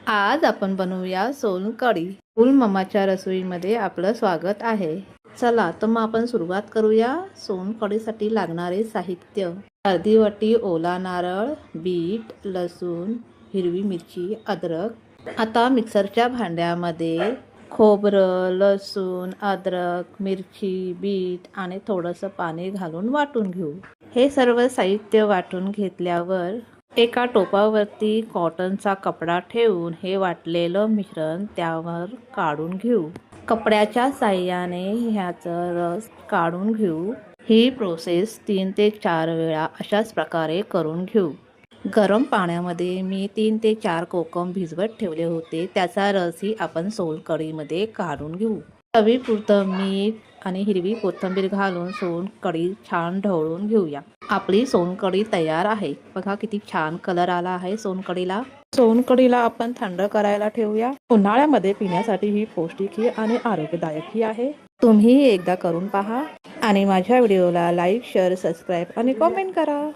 आज आपण बनवूया सोलकढी। फुल मम्माच्या रसोईमध्ये आपलं स्वागत आहे। चला तर मग आपण सुरुवात करूया। सोलकढीसाठी लागणारे साहित्य: अर्धी वाटी ओला नारळ, बीट, लसूण, हिरवी मिरची, अद्रक। आता मिक्सरच्या भांड्यामध्ये खोबरं, लसूण, अद्रक, मिरची, बीट आणि थोडंसं पाणी घालून वाटून घेऊ। हे सर्व साहित्य वाटून घेतल्यावर एका टोपावरती कॉटनचा कपडा ठेवून हे वाटलेलं मिश्रण त्यावर काढून घेऊ। कपड्याच्या साहाय्याने ह्याचा रस काढून घेऊ। ही प्रोसेस 3 ते 4 वेळा अशाच प्रकारे करून घेऊ। गरम पाण्यामध्ये मी 3 ते 4 कोकम भिजवत ठेवले होते, त्याचा रसही आपण सोलकढीमध्ये काढून घेऊ। चवीपुरतं मीठ आणि हिरवी कोथिंबीर घालून सोलकढी छान ढवळून घेऊया। आपली सोलकढी तयार आहे। बघा किती छान कलर आला आहे सोलकढीला। सोलकढीला आपण थंड करायला ठेवूया। उन्हाळ्यामध्ये पिण्यासाठी ही पौष्टिक आणि आरोग्यदायक आहे। तुम्ही एकदा करून पहा आणि माझ्या व्हिडिओला लाईक, शेअर, सबस्क्राईब आणि कमेंट करा।